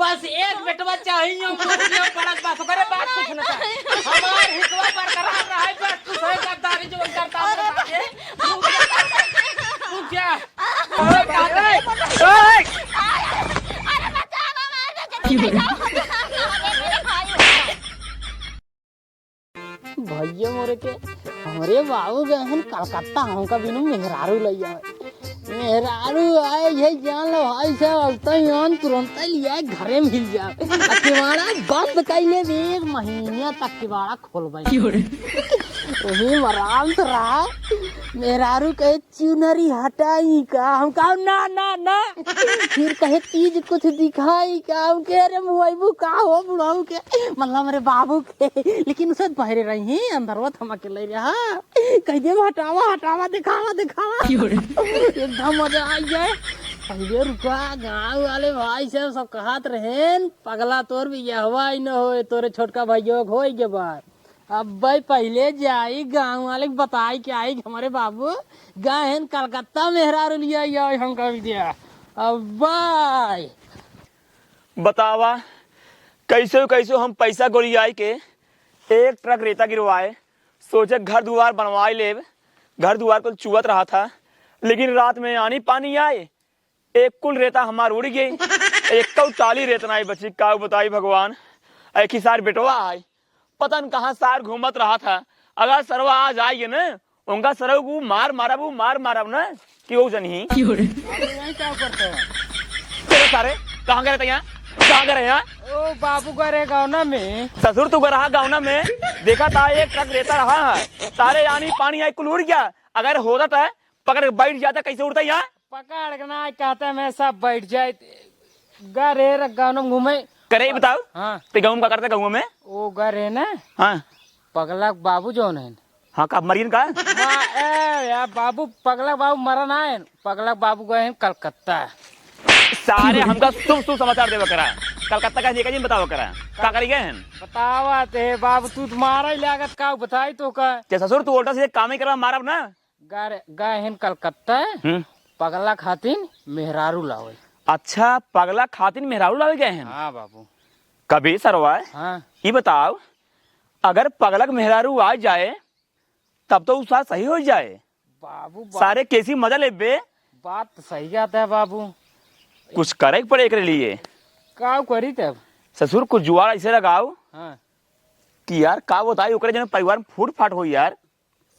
बस एक बेटवा चाहिए बड़ा बात करे बात कुछ ना हमार हिस्सा बरकरार रहा है बस तू सही गद्दारी जो करता है तू क्या ओए भैया मोरे के हमारे बाबू गए हैं कलकत्ता हमका बिनु मेहरारू लैया मेहरारू आए ये जान लो भाई साहब अब तो तुरंत लिया घरे मिल जाए किवाड़ा बंद कैले एक महीने तक किवाड़ा खोलवाई वही आराम से रहा मेहरारू कहे चुनरी हटाई का हम कहा ना ना ना फिर कहे तीज कुछ दिखाई का हम कह रहे मुआबू का हो बुढ़ाऊ के मतलब मेरे बाबू के लेकिन उसे बहरे रही अंदर वो थमा के ले रहा कह दे हटावा हटावा दिखावा दिखावा एकदम मजा आ जाए पहले रुका गाँव वाले भाई साहब सब कहत रहे पगला तोर भी हवा ही न हो तोरे छोटका भैया हो गए बात अब भाई पहले जाई गाँव वाले बताई कि आई हमारे बाबू गए कलकत्ता मेहरारू लिया हम कभी दिया अब भाई बतावा कैसे कैसे हम पैसा गोलियाई के एक ट्रक रेता गिरवाए सोचे घर द्वार बनवाई ले घर द्वार को चुवत रहा था लेकिन रात में आनी पानी आए एक कुल रेता हमार उड़ गई एक टाली रेत नहीं बची का बताई भगवान एक ही सार बेटवा आए पता न कहाँ सार घूमत रहा था अगर सरवा आ जाएगी ना उनका सरव को मार मारब ना कि वो जनी क्या करते हैं तेरे सारे कहाँ गए थे यहाँ कहाँ गए यहाँ ओ बाबू करे गाँव में ससुर तू रहा गाँव में देखा था एक ट्रक रेता रहा है सारे यानी पानी आई कुल उड़ गया अगर होता था पकड़ बैठ जाता कैसे उड़ता यहाँ पकड़ के ना कहते मैं सब बैठ जाए गरे गाँव में घूमे करे बताओ हाँ ते गाँव का करते गाँव में ओ गरे ना हाँ पगला बाबू जो है हाँ का मरीन का यार बाबू पगला बाबू मरा ना है पगला बाबू गए हैं कलकत्ता सारे हमका शुभ समाचार देवा करा कलकत्ता का जी बताओ करा का करी गए हैं बतावा ते बाबू तू तुम्हारा लागत का बताई तो का ससुर तू उल्टा से काम ही करवा मारब ना गए हैं कलकत्ता पगला खातिन मेहरारू लावे अच्छा पगला खातिन मेहरारू लावे गए हैं हाँ बाबू कभी सरवा हाँ ये बताओ अगर पगलक मेहरारू आ जाए तब तो उसका सही हो जाए बाबू सारे कैसी मजा ले बे बात तो सही आता है बाबू कुछ करे पड़े के लिए का करी तब ससुर कुछ जुआड़ ऐसे लगाओ हाँ कि यार का बताई ओकरे जन परिवार में फूट फाट हो यार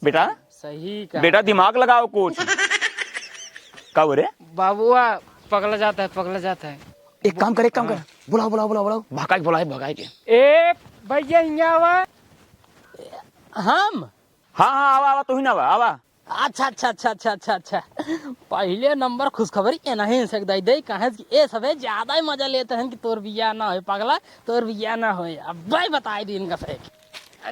बेटा सही का बेटा दिमाग लगाओ कुछ का बोले बाबुआ पगला जाता है एक काम कर बुलाओ भगाई के ए भैया यहाँ हम हाँ आवा तू ही ना आवा अच्छा पहले नंबर खुशखबरी के नहीं सकता दे कहे कि ए सबे ज्यादा ही मजा लेते हैं कि तोर बिया ना हो पगला तोर बिया ना हो अब भाई बताई दिन का फेक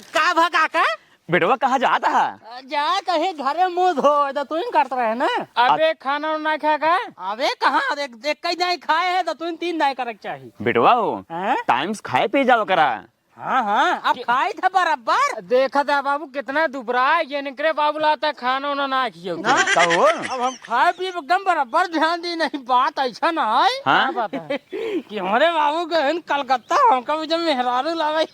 का भगा का बेटवा कहाँ जाता है जा कहे घरे मुंह धो तो तू करते रहे ना अबे खाना ना खा का अबे कहाँ देख कई नहीं खाए है तो तू 3 नहीं करे चाहिए बेटवा हो हैं? टाइम्स खाए पे जाओ करा हाँ अब खाए थे बराबर देखा था बाबू कितना दुबरा है ये निकले बाबू लाता खाना उना ना खियो हो अब हम खाए पिए एकदम बराबर ध्यान दी नहीं बात ऐसा ना है हाँ? बात है कि हमारे बाबू गए कलकत्ता हमका भी जब मेहरारू लावे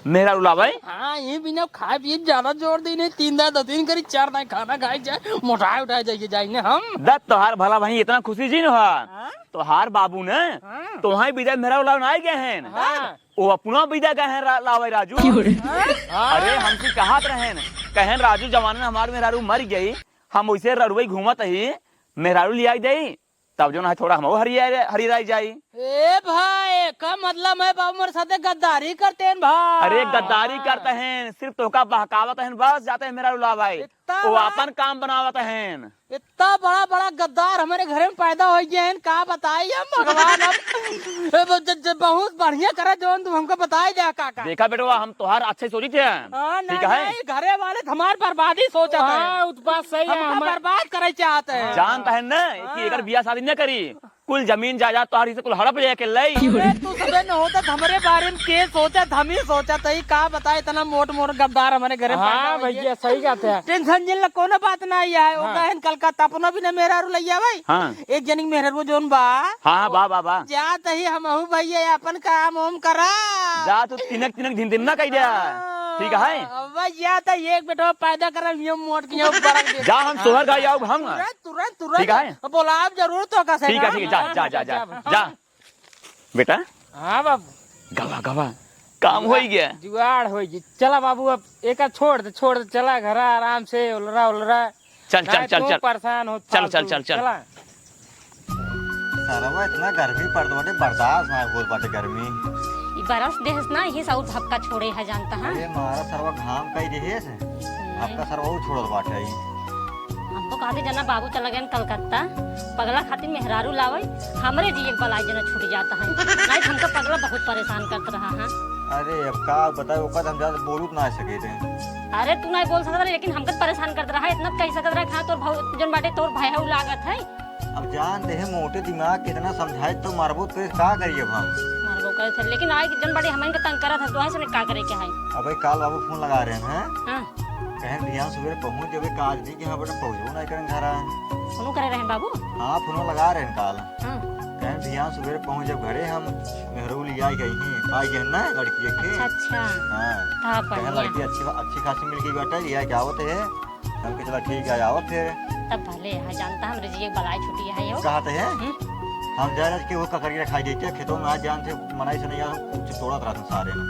मेहरारू लावे हाँ ये बिना खाए पिए ज्यादा जोर दी नहीं 3 दाई 2-3 करी 4 दाई खाना खाए जाए मोटाई उठाए जाइए जाएंगे हम दत्त तोहार भला भाई इतना खुशी जी न हाँ? तोहार बाबू ने हाँ? तोहाई विदा मेहरारू लावे ना गए हैं हाँ। वो अपना विदा गए हैं लावे राजू अरे हमसे कहात रहे कहन राजू जवान में हमारे मेहरारू मर गई हम वैसे ररुई घूमत ही मेहरारू लिया दे तब जो ना थोड़ा हम हरी राई जाई ए भाई का मतलब है बाबू मेरे साथ गद्दारी करते हैं भाई अरे गद्दारी करते हैं सिर्फ तोहका बहकावत हैं बस जाते हैं मेहरारू लावाई वो अपन काम बनावत हैं इतना बड़ा गद्दार हमारे घर में पैदा हो गए हैं का बताई हम भगवान अब बहुत बढ़िया करे जो तुम हमको बताई जा काका देखा बेटवा हम तोहार अच्छे सोची थे ठीक है घरे वाले हमारे बर्बादी सोचा हाँ, बात सही है हम बर्बाद करे चाहते हैं जानता है ना कि अगर बिया शादी न करी कुल जमीन जायदाद तो हरी से कुल हड़प जाए के लई। अरे तू सबे न होता हमारे बारे में के सोचा हम ही सोचा तही का बताए इतना मोट मोट गद्दार हमारे घरे हाँ भैया सही कहते हैं। टेंशन जिन कोनो बात ना आई है ओका हन कलकत्ता अपना भी न मेरा रुलैया भाई। हाँ एक जनिक मेहर वो जोन बा हाँ बा बा बा जा तही हमहू भैया अपन काम ओम करा जा तू तिनक तिनक दिन दिन ना कही दे। ठीक है अब या त एक बेटा पैदा कर ये मोट के बरक दे जा हम सोहर गाड़ी आओ हम। तुरंत ठीक है बोला आप जरूर तो का ठीक है जा जा जा जा जा बेटा। हाँ बाबू गवा गवा काम हो ही गया। जुगाड़ हो जी। चला बाबू अब एक छोड़ दे चला घर आराम से उलरा उलरा। चल चल चल चल परेशान हो चल चल चल चल। सारा इतना गर्मी पड़त बाटे बर्दाश्त ना होत बाटे गर्मी। ई बरस देहस ना यही सब धक्का छोड़े है जानता है। अरे मारा सरवा घाम कई देहस आपका सरवा वो छोड़त बाटे आई। हम तो कहते जना बाबू चला गए कलकत्ता पगला खातिर मेहरारू लावे हमरे जी एक बलाई जना छूट जाता है। नहीं हमको पगला बहुत परेशान करता रहा है। अरे अब का बताए ओका हम ज्यादा बोलू ना सके थे। अरे तू नहीं बोल सकता लेकिन हमको परेशान करता रहा इतना कह सकता रहा खा तोर भाव जन बाटे तोर भाई लागत है। अब जान दे मोटे दिमाग कितना समझाए तो मरबूत करे का करिए हम। मारबो करे थे लेकिन आई जन बाटे हमन के तंग करत है तो ऐसे का करे के है। अब काल बाबू फोन लगा रहे हैं हां कहन भिया सुबह पहुंच जेबे काज नहीं कि हां बेटा पहुंचो नहीं करन घर। फोन करे रहे बाबू। हां फोन लगा रहे हैं काल हां कहन भिया सुबह पहुंच जब घरे हम मेहरू लिया गई हैं आई गए ना लड़की के। अच्छा हां हां कहन बढ़िया लड़की अच्छी खासी मिल गई बेटा लिया क्या आवत है हम के चला ठीक है आवत फिर तब भले है जानता हमरे जी एक बलाई छुट्टी है यो। कहते हैं हम जा रहे के वो ककरी रखाई देते खेतों में आज जान से मनाई से नहीं यार कुछ तोड़त रहा सारे ना।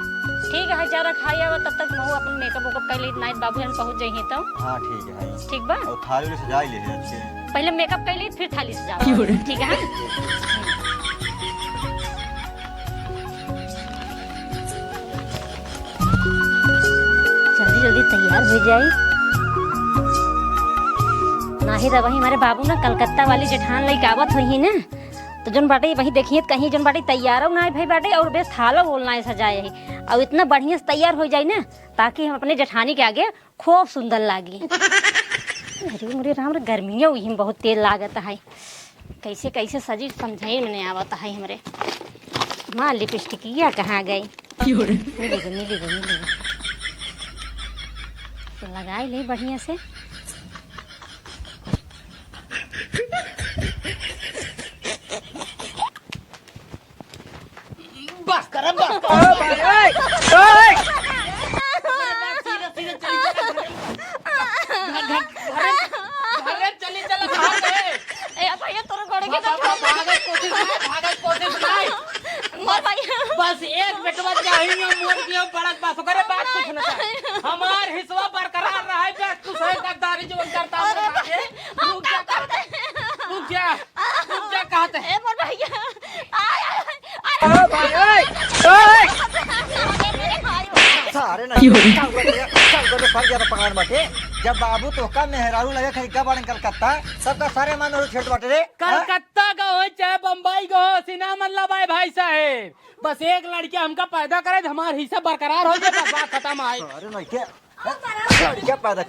ठीक है जरा खाइए तब तक मैं अपन मेकअप वेकअप कर ली नाइट बाबू जन पहुंच जाइए तो। हाँ ठीक है भाई ठीक बा और थाली में सजा ले अच्छे पहले मेकअप कर ली फिर थाली से जाओ। ठीक है जल्दी जल्दी तैयार हो जाए नाही तो वही हमारे बाबू ना कलकत्ता वाली जेठान लई आवत हुई ना तो जन बाटे वही देखिए कहीं जन बाटे तैयार ना भाई बाटे और बेस थालो बोलना है सजाए है और इतना बढ़िया से तैयार हो जाए ना ताकि हम अपने जेठानी के आगे खूब सुंदर लागी। अरे मुरे राम गर्मियाँ हुई में बहुत तेल लागत है कैसे कैसे सजी समझाई मैंने आवत है हमरे माँ लिपस्टिकिया कहाँ गई मिलेगा तो लगाई ले बढ़िया से। बस कर बस घरे चली चल ए भैया तोरे गोड़े के भागत कोशिश नहीं मोर भैया बस एक बेटवा चाहिए मोर के बड़ा बात करे बात कुछ ना हमार हिस्सा बरकरार रहा है बस तू सही गद्दारी जो करता है तू क्या कहते है ए मोर भैया सारे नहीं चल कर फल ज्यादा पकान बाटे जब बाबू तो का मेहरारू लगे खरीदा बाड़न कलकत्ता सबका सारे मान और छेड़ बाटे रे। कलकत्ता का हो चाहे बम्बई का हो सीना मतलब है भाई साहेब बस एक लड़की हमका पैदा करे हमारा हिस्सा बरकरार हो जाए बस बात खत्म है। अरे नहीं क्या लड़कियां पैदा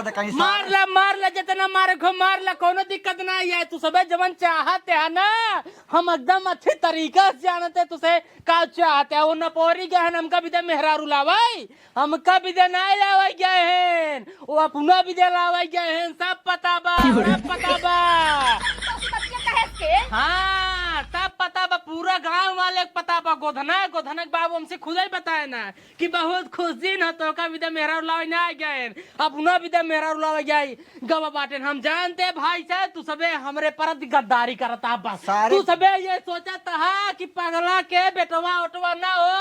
करी मार ला जितना मारे खो मार ला कोनो दिक्कत ना है तू सबे जवन चाहते है ना हम एकदम अच्छे तरीका से जानते तुसे का चाहते है वो नपोरी गए हैं हमका भी दे मेहरारू लावाई हमका भी दे नहीं लावाई गए हैं वो अपना भी दे लावाई गए हैं सब पता बा हाँ तब पता बा पूरा गांव वाले पता बा गोधनक बाबू हमसे खुद ही बताए ना कि बहुत खुश दिन है तो का विदा मेहरा लावे ना गए अब उन्हें विदा मेहरा लावे गई गवा बाटे हम जानते भाई साहब तू सबे हमरे पर गद्दारी करता बस तू सबे ये सोचा था कि पगला के बेटवा उठवा ना हो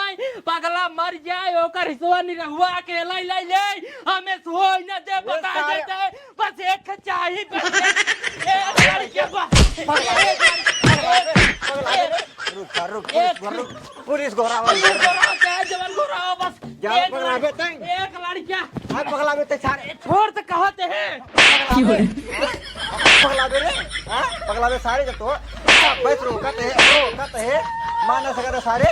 पगला मर जाए ओकर हिस्सा नहीं रहुआ के ले ले ले हमें सो न दे बता देते बस एक चाहिए रुक पुलिस घोरावा जवन घोरावा बस एक लड़किया पगला बेटे सारे छोड़ तो कहते हैं पगला बे सारे जब तो बस रोकत है मान सकते सारे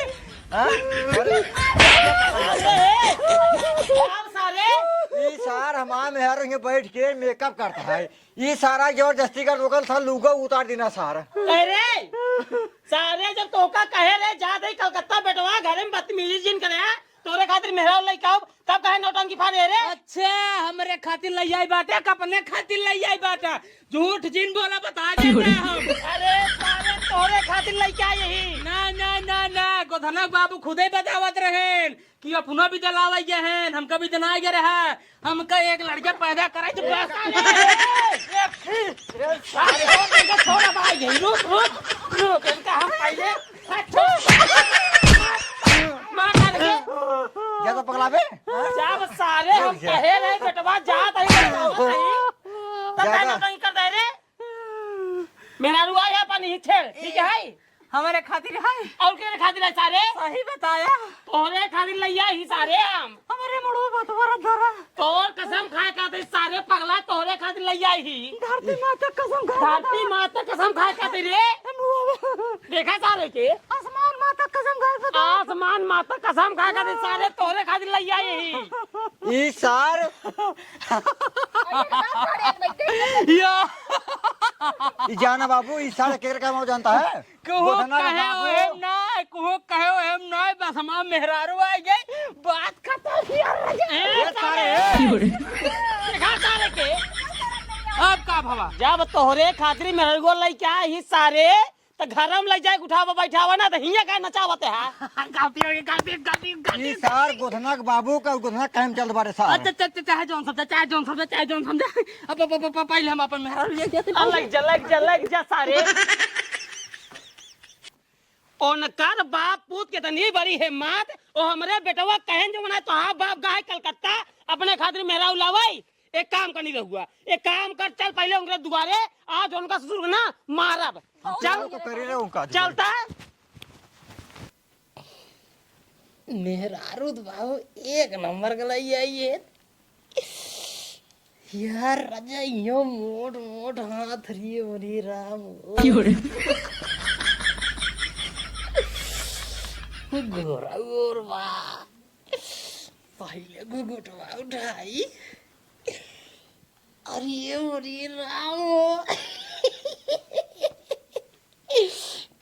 सारे ये सार हमारा मेहर यहाँ बैठ के मेकअप करता है, ये सारा जबरदस्ती कर रोकल था, लुगा उतार देना सारा। अरे सारे जब तोका कहे रे जा दे कलकत्ता बेटवा घरे में बदतमीजी जिन करे तोरे खातिर मेहरा लइका तब कहे नौटंकी फाड़े रे। अच्छा हमरे खातिर लई आई बाटे कपने खातिर लई आई बाटे झूठ जिन बोला बता दे हम। अरे सारे तोरे खातिर लइका यही ना ना ना ना गोधनक बाबू खुदे बतावत रहेन कि अपना भी दलाल आई हैं हमका भी दनाए गए रहा हमका एक लड़का पैदा कराई तो बस अरे छोड़ा भाई यही रुक रुक रुक इनका हम पहले ज्यादा पगलावे जब सारे हम कहे रहे बेटवा जात है तब नहीं कर दे रे मेरा रुआ या पानी छेड़ ठीक है हमारे खातिर है और के खातिर है सारे सही बताया तोरे खातिर लइया ही सारे हम हमारे मुड़ो बतवरा धरा तोर कसम खाए खातिर सारे पगला तोरे खातिर लइया ही धरती माता कसम खाए खातिर रे देखा सारे के आसमान माता कसम खाए खातिर सारे तोरे खातिर लइया ही ये सार ये जाना बाबू, ये सार केकर का मौ जानता है? बस हमारा मेहरारू आ गई बात खत्म सारे के अब का भवा जब तोहरे खातिर मेहरगो लई क्या ही सारे तो घर में ले जाए उठावा बैठावा ना तो हिया का नचावते है गाती ये सार गोधनक बाबू का गोधनक कायम चल बारे सार। अच्छा चाहे जोन समझे अब पहले हम अपन मेहरारू ले जाते अलग जलक जा सारे ओनकर बाप पूत के तनी बड़ी है मात ओ हमरे बेटवा कहन जो बना तो हां बाप गाय कलकत्ता अपने खातिर मेहरा उलावाई एक काम करनी रहुआ एक काम कर चल पहले उनके दुबारे आज उनका ससुर ना मारब चल तो करी रे उनका चलता मेहरारू तो बाबू एक नंबर का लई आई है यार राजा यो मोट मोट हाथ री ओरी राम गोरा गोरवा पहले गुगुटवा उठाई अरे ओरी राम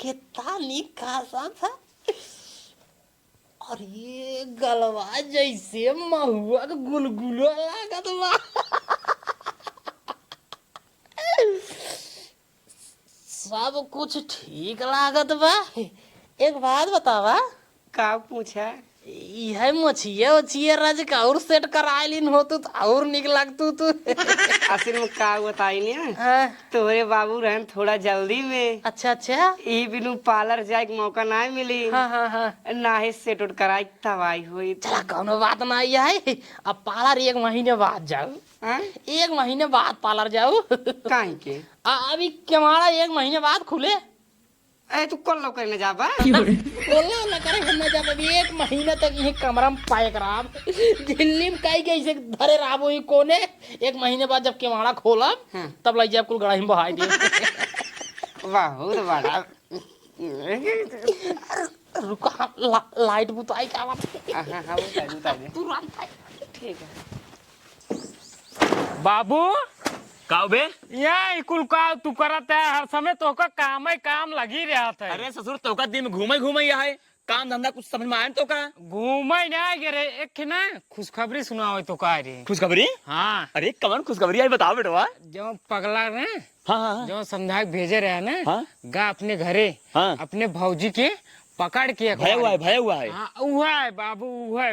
कितना निकासा था और ये गलवा जैसे महुआ का गुलगुला लागत बा सब कुछ ठीक लागत बा। एक बात बतावा का पूछा यह मछिया राज का और सेट कराइलिन हो तो और निक लगतू तू असल में का बताई ने हाँ, तोरे बाबू रहन थोड़ा जल्दी में अच्छा अच्छा ई बिनु पार्लर जाए के मौका ना मिली हाँ हाँ हाँ ना ही सेट उठ कराई तवाई हुई चला कौनो बात ना है अब पार्लर एक महीने बाद जाओ एक महीने बाद पार्लर जाओ काहे के अभी केवाड़ा एक महीने बाद खुले ए तू कल लो करने जाबा बोला ना करे हम जब अभी एक महीना तक ये कमरा में पाए कराब दिल्ली में कई कैसे धरे राबो ही कोने एक महीने बाद जब केवाड़ा खोला तब लग जाए कुल गड़ाई में बहाई दे बहुत बड़ा रुका लाइट बुताई क्या बात हां हां उतार तुरंत ठीक है बाबू काऊ बे यहाँ कुल का तू करत है हर समय तो का काम है काम लगी रहा था अरे ससुर तो का दिन में घूमे है काम धंधा कुछ समझ में आए तो का घूमे ना गे एक ना खुशखबरी सुनाओ तो का रे खुशखबरी। हाँ अरे कमन खुशखबरी आई बताओ बेटवा। जो पगला ना हाँ जो समझा भेजे रहे ना हाँ? गा अपने घरे हाँ? अपने भौजी के पकड़ के भय हुआ है हाँ उहा है बाबू उहा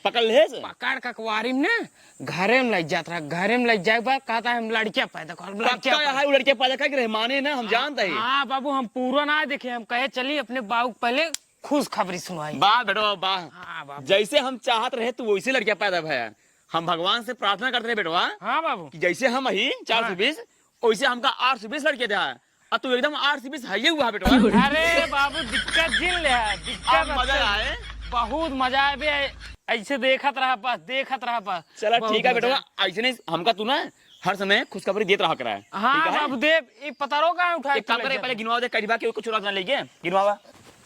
पकड़ ले से? पकड़ के अखबारी में ना घरे में लग जाता घरे में लग जाए बा कहता है हम लड़कियां पैदा कर लड़के पैदा कर रहे माने ना हम जानते हैं। हाँ बाबू हम पूरा ना देखे हम कहे चलिए अपने बाबू पहले खुशखबरी सुनाई वाह बेटवा वाह। हाँ बाबू जैसे हम चाहत रहे तो वैसे लड़कियां पैदा भया। हम भगवान से प्रार्थना करते रहे बेटवा हाँ बाबू कि जैसे हम ही 420 वैसे हमका 820 लड़के थे और तू एकदम 820 है हुआ बेटवा। अरे बाबू दिक्कत जिन ले दिक्कत मजा आए बहुत मजा आए बे ऐसे देखत रहा बस चला ठीक है बेटवा ऐसे नहीं हमका तू ना हर समय खुशखबरी देते रहा करा। हाँ बाबू देव ये पतारो का उठा एक काम करे पहले गिनवा दे करीबा के कुछ ना लेके गिनवा।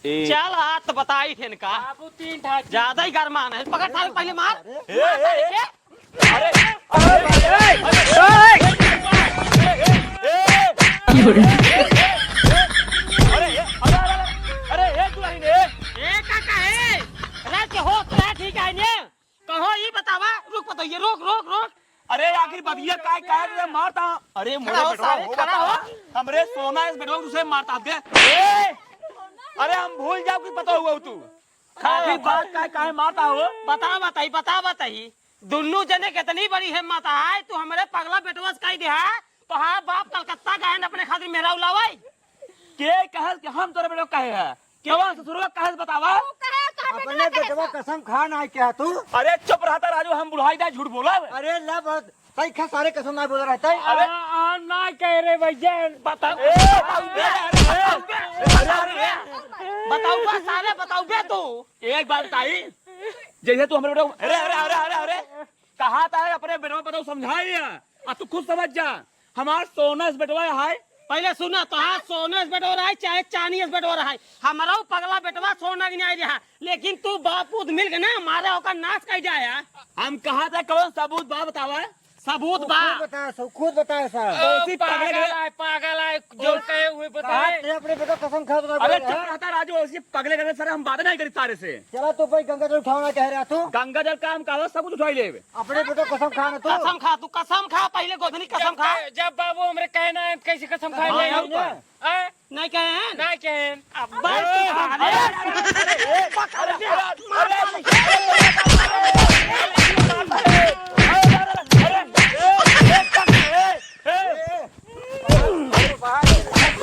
चल हाथ बताई थे इनका बाबू 3 ज्यादा ही गरमान है पकड़ सारे पहले मार अरे आखिर बबिया काय काय तुझे मारता अरे मोरे बेटवा हो बता हमरे सोना इस बेटवा तुझे मारता दे अरे हम भूल जाओ कि पता हुआ तू आखिर बात काय काय मारता हो बता बताई दुन्नू जने कितनी बड़ी हिम्मत है तू हमारे पगला बेटवा से कह दे तो हाँ बाप कलकत्ता गए अपने खातिर मेरा उलावाई के कहल कि हम तोरे बेटवा कहे है केवल ससुरवा कहल बतावा अपने बेटवा कसम खा ना क्या तू? अरे चुप रहता राजू हम बुढ़ाई दा झूठ बोला अरे ला बात सही खा सारे कसम ना बोल रहता है। अरे ना कह रहे भैया बताओ बताओ बे तू एक बात बताई जैसे तू हमारे बेटा अरे अरे अरे अरे अरे कहा था अपने बेटवा बताओ समझाइए और तू खुद समझ जा हमार सोना बेटवा है पहले सुना तो हाँ सोने से बेटवा रहा चाहे चांदी से बेटवा रहा हमारा पगला बेटवा सोना की नहीं रहा लेकिन तू बापूत मिल गए ना हमारे होकर नाश कर जाया हम कहा था कौन सबूत बा बतावा सबूत बा खुद बताया सर पागल है जो कहे हुए बताए अपने बेटा कसम खा अरे चुप रहता राजू ऐसे पगले करने सर हम बात नहीं करी तारे से चला तो भाई गंगा जल उठाना कह रहा तू गंगा जल काम का सब कुछ उठाई ले अपने बेटा कसम खा ना तू कसम खा पहले गोधनी कसम खा जब बाबू हमरे कहना है कैसे कसम खा नहीं कहे नहीं कहे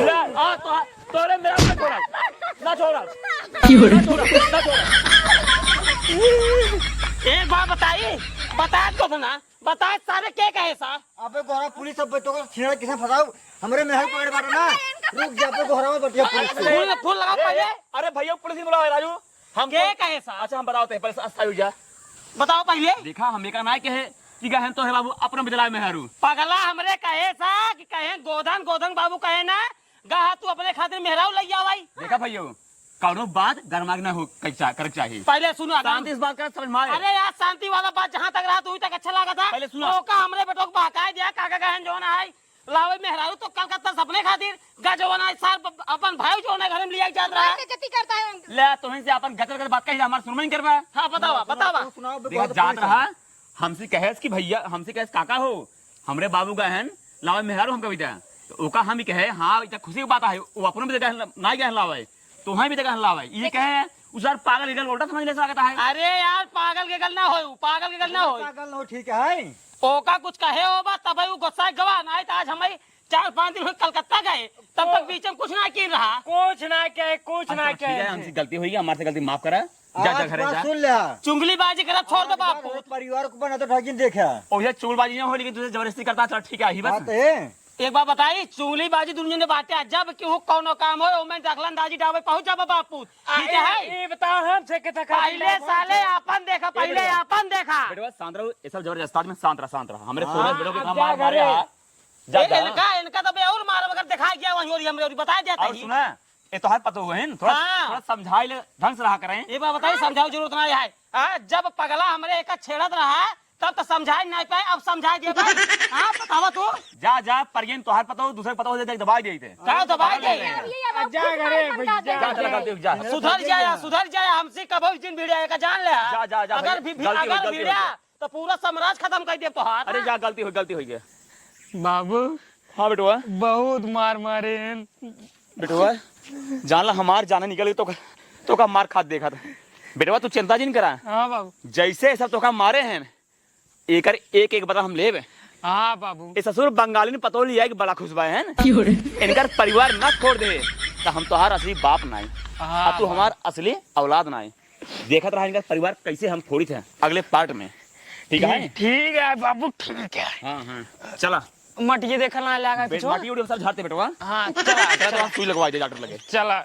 तोरे मेरा ना छोड़ा एक बात बताइए बताए तो ना बताए सारे क्या कहे सा अबे गोरा पुलिस सब बच्चों को छेड़ा किसे फंसाओ हमारे महल पकड़ बाटो ना रुक जा पे गोरा में बटिया पुलिस फूल लगा पहले अरे भैया पुलिस बुलाओ राजू हम क्या कहे सा अच्छा हम बताओ पहले अच्छा जा बताओ पहले देखा हमें का ना कहे कि गहन तो है बाबू अपना बिदला में हरू पगला हमरे कहे सा कि कहे गोधन गोधन बाबू कहे ना गहा तू अपने खातिर मेहराऊ लई भाई देखा भैया कौनो बात गरमाग ना हो कैसा कर चाहिए पहले सुनो शांति इस बात का समझ में आए अरे यार शांति वाला बात जहाँ तक रहा तू तक अच्छा लगा था पहले सुनो। तो का हमरे बेटो को बहकाए दिया काका गहन जो ना है लावे मेहरारू तो कलकत्ता सपने खातिर गजवाना सार अपन भाई जो ना घर में लिया जात रहा गति करता है ले तुम्हें से अपन गतर कर बात कही हमार सुनवा नहीं करवा हाँ बतावा बतावा देखा जात रहा हमसे कहेस कि भैया हमसे कहेस काका हो हमरे बाबू गहन लावे मेहरारू हमका बेटा तो ओका हम ही कहे हाँ इतना खुशी की बात है वो अपने भी गहन ना गहन लावे तो वहाँ भी गहन लावे ये कहे उस पागल गल उल्टा समझ ले सकता है अरे यार पागल के गल ना हो पागल के गल ना हो पागल ना हो ठीक है ओका कुछ कहे हो बा तब वो गुस्सा गवा ना तो आज हमें 4-5 दिन हुए कलकत्ता गए तब तक बीच में कुछ ना किन रहा कुछ ना कहे हमसे गलती हुई हमारे से गलती माफ करा जा जा घरे जा सुन लिया चुंगली बाजी कर छोड़ दो बापू परिवार को बना तो ढाकिन देखा और ये चूलबाजी ना हो लेकिन तुझे जबरदस्ती करता चल ठीक है ही बस एक बात बताई चुंगली बाजी दुनिया ने बांटे जब क्यों कौनो काम हो मैं दखलंदाजी डावे पहुंच जाबा बापू ठीक है ये बताओ हम से के पहले साले अपन देखा पहले अपन देखा बेटा शांत रहो ये सब जबरदस्त में शांत रहा हमरे सोना बेटो के काम मारे जा जा इनका तो और मार अगर दिखा गया वही और हमरे बताया जाता है सुना ये तो है पता हुआ है थोड़ा थोड़ा समझाई ले ढंग से रहा करें ये बात बताइए समझाओ जरूरत नहीं है जब पगला हमरे एक छेड़त रहा तब तो समझाई नहीं पाए अब समझाई दे भाई हाँ बतावा तू जा जा परियन तोहार पता हो दूसरे पता हो जाए दबाई दे थे क्या दबाई दे जा सुधर जाए हमसे कब दिन भिड़िया का जान ले जा अगर भिड़िया तो पूरा साम्राज्य खत्म कर दे तोहार अरे जा गलती हो गया बाबू हाँ बेटुआ बहुत मार मारे बेटुआ जानला हमार जाना निकल गई तो का मार खाद देखा था बेटुआ तू चिंता जिन करा हाँ बाबू जैसे सब तो का मारे हैं एक बता हम ले हाँ बाबू ये ससुर बंगाली ने पतो लिया कि बड़ा खुशबा है इनका परिवार न छोड़ दे तो हम तोहार असली बाप नाई हाँ तू हमार असली औलाद नाई देखत रहा इनका परिवार कैसे हम फोड़ी थे अगले पार्ट में ठीक है ठीक है बाबू ठीक है हाँ चला मटिए देखना लगा माटी उड़ी सब झाड़ते बेटवा हाँ चला सुई लगवा दे डॉक्टर लगे चला